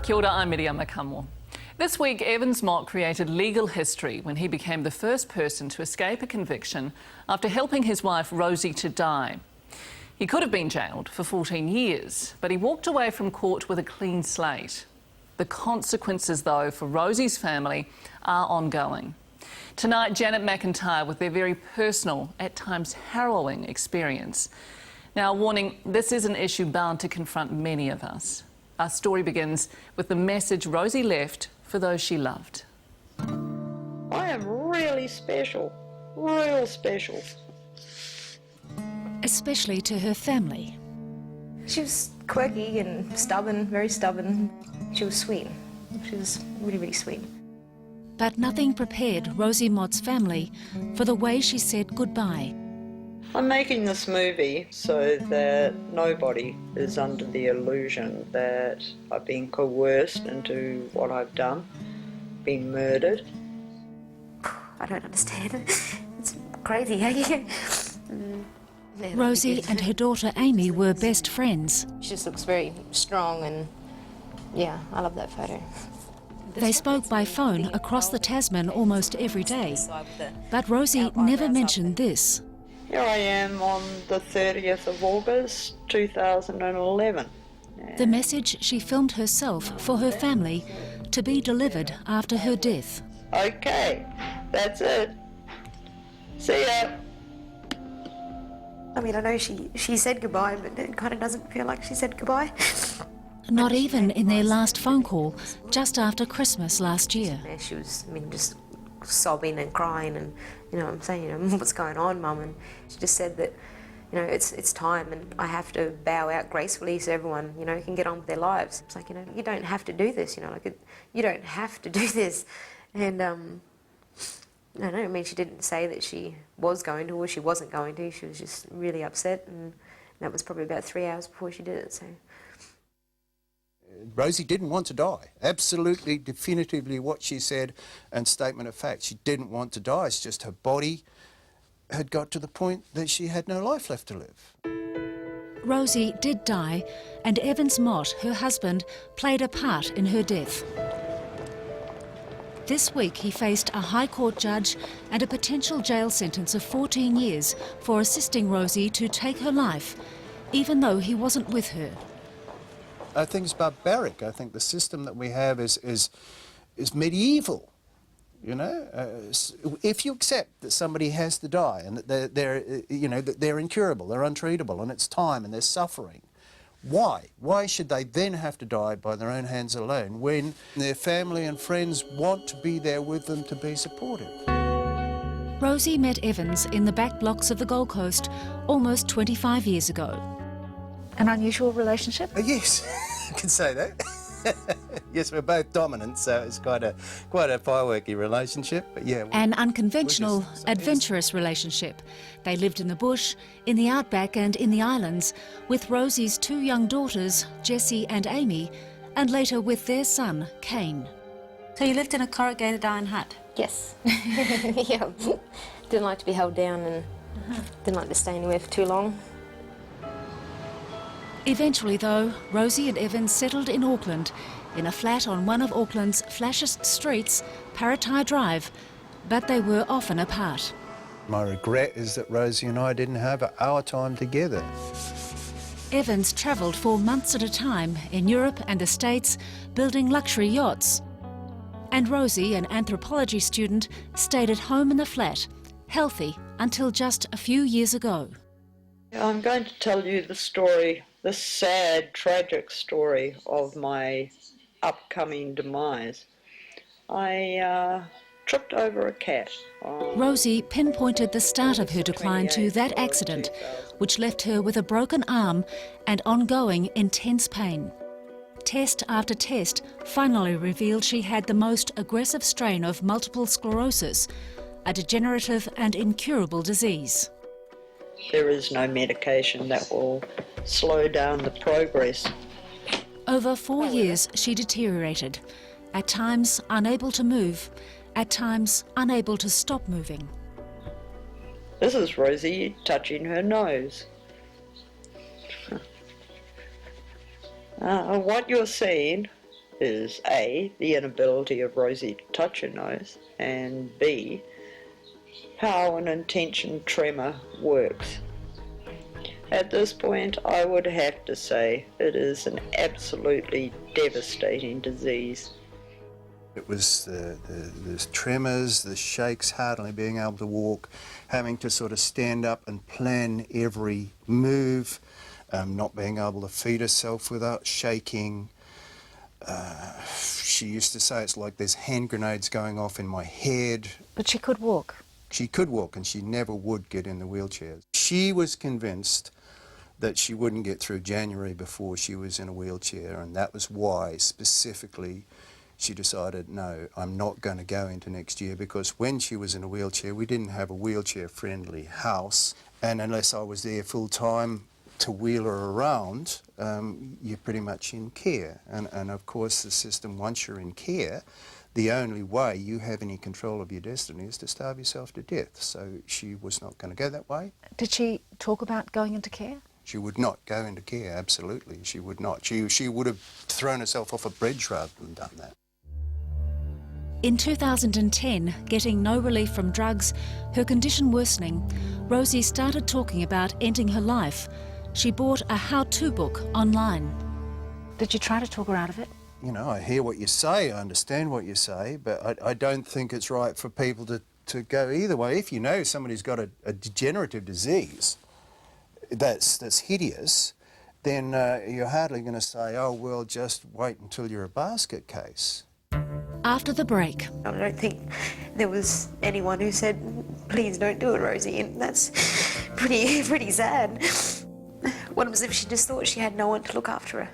Kia ora, I'm Miriam Makamo. This week, Evans Mott created legal history when he became the first person to escape a conviction after helping his wife Rosie to die. He could have been jailed for 14 years, but he walked away from court with a clean slate. The consequences, though, for Rosie's family are ongoing. Tonight, Janet McIntyre with their very personal, at times harrowing experience. Now, a warning, this is an issue bound to confront many of us. Our story begins with the message Rosie left for those she loved. I am really special, real special. Especially to her family. She was quirky and stubborn, very stubborn. She was sweet. She was really, really sweet. But nothing prepared Rosie Mott's family for the way she said goodbye. I'm making this movie so that nobody is under the illusion that I've been coerced into what I've done, been murdered. I don't understand. It's crazy, eh? Rosie and her daughter Amy were best friends. She just looks very strong and, yeah, I love that photo. They spoke by phone across the Tasman almost every day. But Rosie never mentioned this. Here I am on the 30th of August 2011. The message she filmed herself for her family to be delivered after her death. Okay, that's it. See ya. I mean, I know she said goodbye, but it kind of doesn't feel like she said goodbye. Not even in their last phone call, just after Christmas last year. She was, I mean, just sobbing and crying and, you know, I'm saying, you know, what's going on, Mum? And she just said that, you know, it's time and I have to bow out gracefully so everyone, you know, can get on with their lives. It's like, you know, you don't have to do this, you know, like, you don't have to do this. And, I don't know, I mean, she didn't say that she was going to or she wasn't going to. She was just really upset, and that was probably about 3 hours before she did it, so. Rosie didn't want to die. Absolutely, definitively what she said and statement of fact. She didn't want to die. It's just her body had got to the point that she had no life left to live. Rosie did die, and Evans Mott, her husband, played a part in her death. This week he faced a High Court judge and a potential jail sentence of 14 years for assisting Rosie to take her life, even though he wasn't with her. I think it's barbaric. I think the system that we have is medieval. You know, if you accept that somebody has to die and that they're incurable, they're untreatable, and it's time and they're suffering, why? Why should they then have to die by their own hands alone when their family and friends want to be there with them to be supportive? Rosie met Evans in the back blocks of the Gold Coast almost 25 years ago. An unusual relationship? Yes, I can say that. Yes, we're both dominant, so it's quite a fireworky relationship. But yeah, an unconventional, adventurous relationship. They lived in the bush, in the outback and in the islands, with Rosie's two young daughters, Jessie and Amy, and later with their son, Kane. So you lived in a corrugated iron hut? Yes. Yeah. Didn't like to be held down and didn't like to stay anywhere for too long. Eventually, though, Rosie and Evan settled in Auckland, in a flat on one of Auckland's flashest streets, Paratai Drive, but they were often apart. My regret is that Rosie and I didn't have our time together. Evans travelled for months at a time in Europe and the States, building luxury yachts. And Rosie, an anthropology student, stayed at home in the flat, healthy until just a few years ago. I'm going to tell you the story, the sad, tragic story of my upcoming demise. I tripped over a cat. Rosie pinpointed the start of her decline to that accident, which left her with a broken arm and ongoing intense pain. Test after test finally revealed she had the most aggressive strain of multiple sclerosis, a degenerative and incurable disease. There is no medication that will slow down the progress. Over 4 years she deteriorated, at times unable to move, at times unable to stop moving. This is Rosie touching her nose. What you're seeing is A, the inability of Rosie to touch her nose, and B, how an intention tremor works. At this point, I would have to say it is an absolutely devastating disease. It was the tremors, the shakes, hardly being able to walk, having to sort of stand up and plan every move, not being able to feed herself without shaking. She used to say it's like there's hand grenades going off in my head. But she could walk. She could walk, and she never would get in the wheelchair. She was convinced that she wouldn't get through January before she was in a wheelchair, and that was why specifically she decided, no, I'm not going to go into next year, because when she was in a wheelchair, we didn't have a wheelchair-friendly house, and unless I was there full-time to wheel her around, you're pretty much in care. And of course the system, once you're in care, the only way you have any control of your destiny is to starve yourself to death. So she was not going to go that way. Did she talk about going into care? She would not go into care, absolutely. She would not. She would have thrown herself off a bridge rather than done that. In 2010, getting no relief from drugs, her condition worsening, Rosie started talking about ending her life. She bought a how-to book online. Did you try to talk her out of it? You know, I hear what you say, I understand what you say, but I don't think it's right for people to go either way. If you know somebody's got a degenerative disease that's hideous, then you're hardly going to say, oh, well, just wait until you're a basket case. After the break, I don't think there was anyone who said, please don't do it, Rosie, and that's pretty sad. What was if she just thought she had no one to look after her?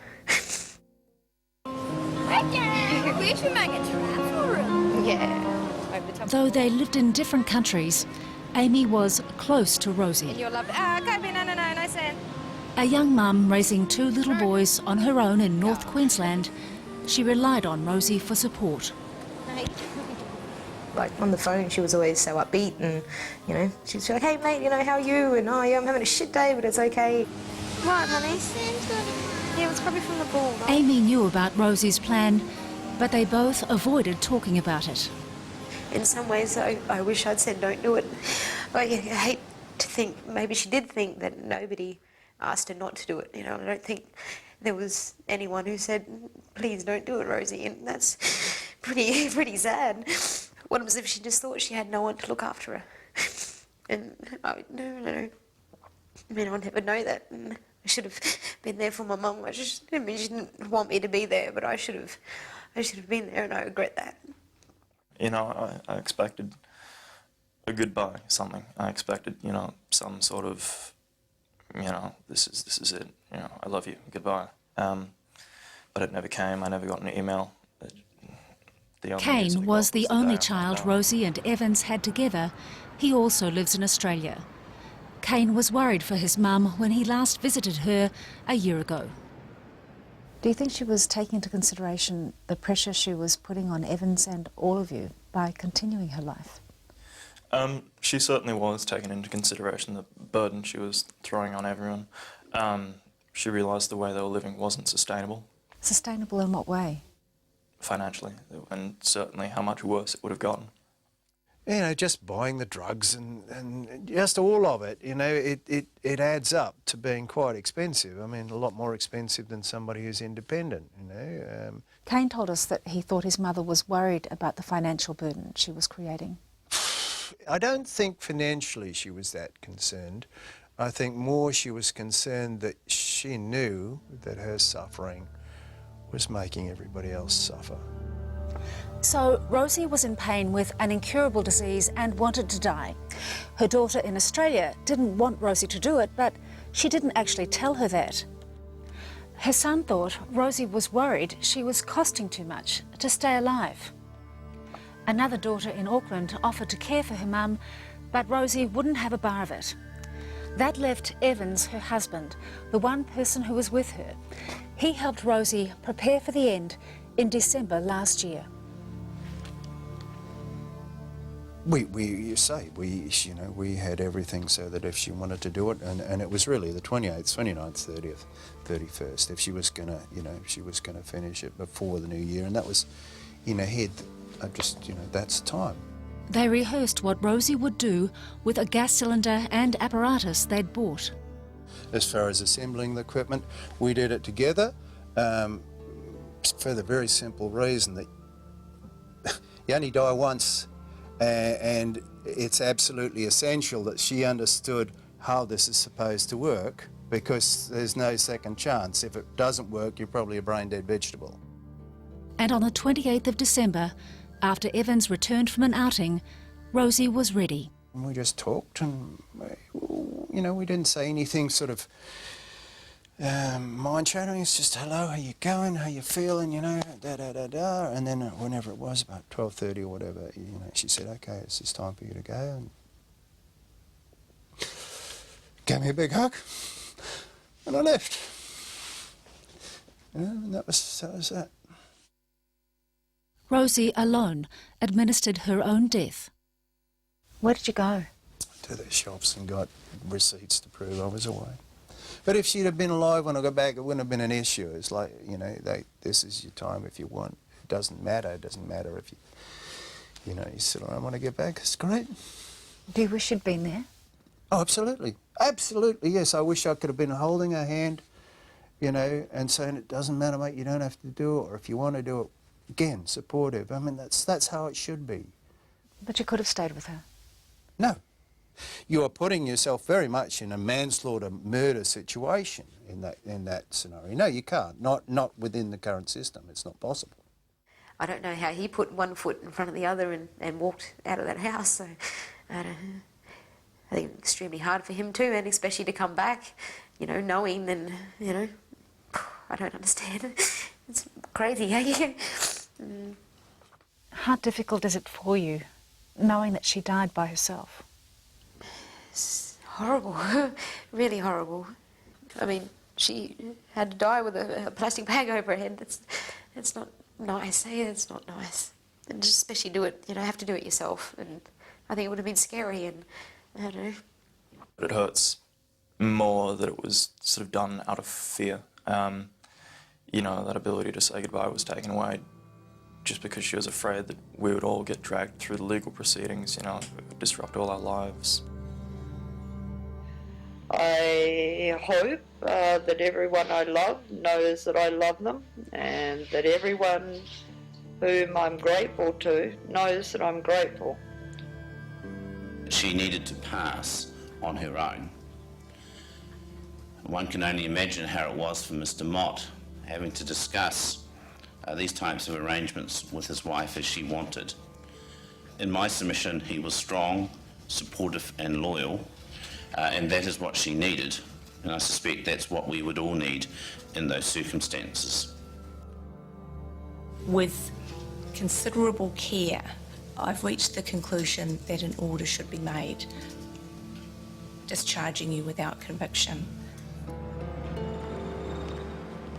We should make a travel room. Yeah. though they lived in different countries, Amy was close to Rosie. You'll love it. Kobe, no, sand. A young mum raising two little boys on her own in North Queensland, she relied on Rosie for support. Like on the phone, she was always so upbeat, and you know, she'd be like, "Hey mate, you know, how are you?" And "Oh yeah, I'm having a shit day, but it's okay." What, honey? Yeah, it was probably from the ball. Right? Amy knew about Rosie's plan, but they both avoided talking about it. In some ways, I wish I'd said don't do it. I hate to think maybe she did think that nobody asked her not to do it. You know, I don't think there was anyone who said, "Please don't do it, Rosie," and that's pretty sad. What was if she just thought she had no one to look after her? And no. I mean, I'll never know that. And I should have been there for my mum. She didn't want me to be there, but I should have been there, and I regret that. You know, I expected a goodbye, something. I expected, you know, some sort of, you know, this is it. You know, I love you, goodbye. But it never came. I never got an email. Kane was the only child Rosie and Evans had together. He also lives in Australia. Kane was worried for his mum when he last visited her a year ago. Do you think she was taking into consideration the pressure she was putting on Evans and all of you by continuing her life? She certainly was taking into consideration the burden she was throwing on everyone. She realised the way they were living wasn't sustainable. Sustainable in what way? Financially, and certainly how much worse it would have gotten. You know, just buying the drugs and just all of it, you know, it adds up to being quite expensive. I mean, a lot more expensive than somebody who's independent, you know. Kane told us that he thought his mother was worried about the financial burden she was creating. I don't think financially she was that concerned. I think more she was concerned that she knew that her suffering was making everybody else suffer. So Rosie was in pain with an incurable disease and wanted to die. Her daughter in Australia didn't want Rosie to do it, but she didn't actually tell her that. Her son thought Rosie was worried she was costing too much to stay alive. Another daughter in Auckland offered to care for her mum, but Rosie wouldn't have a bar of it. That left Evans, her husband, the one person who was with her. He helped Rosie prepare for the end in December last year. We had everything so that if she wanted to do it, and it was really the 28th, 29th, 30th, 31st, if she was gonna, finish it before the new year, and that was in her head. That's time. They rehearsed what Rosie would do with a gas cylinder and apparatus they'd bought. As far as assembling the equipment, we did it together for the very simple reason that you only die once, and it's absolutely essential that she understood how this is supposed to work, because there's no second chance. If it doesn't work, you're probably a brain-dead vegetable. And on the 28th of December, after Evans returned from an outing, Rosie was ready. We just talked, and we didn't say anything sort of mind-shattering. It's just, hello, how you going, how you feeling, da-da-da-da. And then whenever it was, about 12:30 or whatever, she said, okay, it's time for you to go. And gave me a big hug, and I left. And that was that. Rosie, alone, administered her own death. Where did you go? To the shops and got receipts to prove I was away. But if she'd have been alive when I got back, it wouldn't have been an issue. It's like, this is your time if you want. It doesn't matter. It doesn't matter if you said, I want to get back. It's great. Do you wish you'd been there? Oh, absolutely. Absolutely, yes. I wish I could have been holding her hand, and saying, it doesn't matter, mate, you don't have to do it, or if you want to do it, again, supportive. I mean, that's how it should be. But you could have stayed with her. No. You are putting yourself very much in a manslaughter murder situation in that scenario. No, you can't. Not within the current system. It's not possible. I don't know how he put one foot in front of the other and walked out of that house. So I think it's extremely hard for him too, and especially to come back, knowing then, I don't understand. It's crazy, eh? How difficult is it for you, knowing that she died by herself? It's horrible, really horrible. I mean, she had to die with a plastic bag over her head. It's not nice, eh? It's not nice. And just especially do it, have to do it yourself. And I think it would have been scary, and I don't know. But it hurts more that it was sort of done out of fear. That ability to say goodbye was taken away just because she was afraid that we would all get dragged through the legal proceedings, it would disrupt all our lives. I hope that everyone I love knows that I love them, and that everyone whom I'm grateful to knows that I'm grateful. She needed to pass on her own. One can only imagine how it was for Mr. Mott, having to discuss these types of arrangements with his wife as she wanted. In my submission, he was strong, supportive and loyal, and that is what she needed, and I suspect that's what we would all need in those circumstances. With considerable care, I've reached the conclusion that an order should be made discharging you without conviction.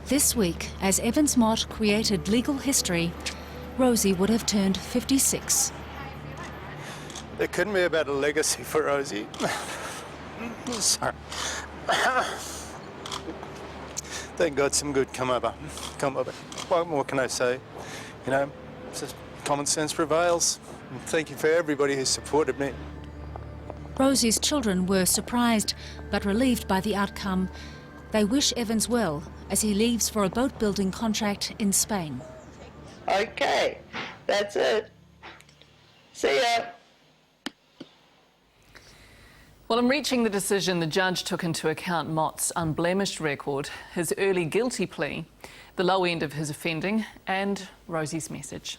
This week, as Evans Mott created legal history, Rosie would have turned 56. It couldn't be about a legacy for Rosie. Sorry. Thank God some good come over. What more can I say? Just common sense prevails. And thank you for everybody who supported me. Rosie's children were surprised but relieved by the outcome. They wish Evans well as he leaves for a boat building contract in Spain. Okay, that's it. See ya. Well, in reaching the decision, the judge took into account Mott's unblemished record, his early guilty plea, the low end of his offending, and Rosie's message.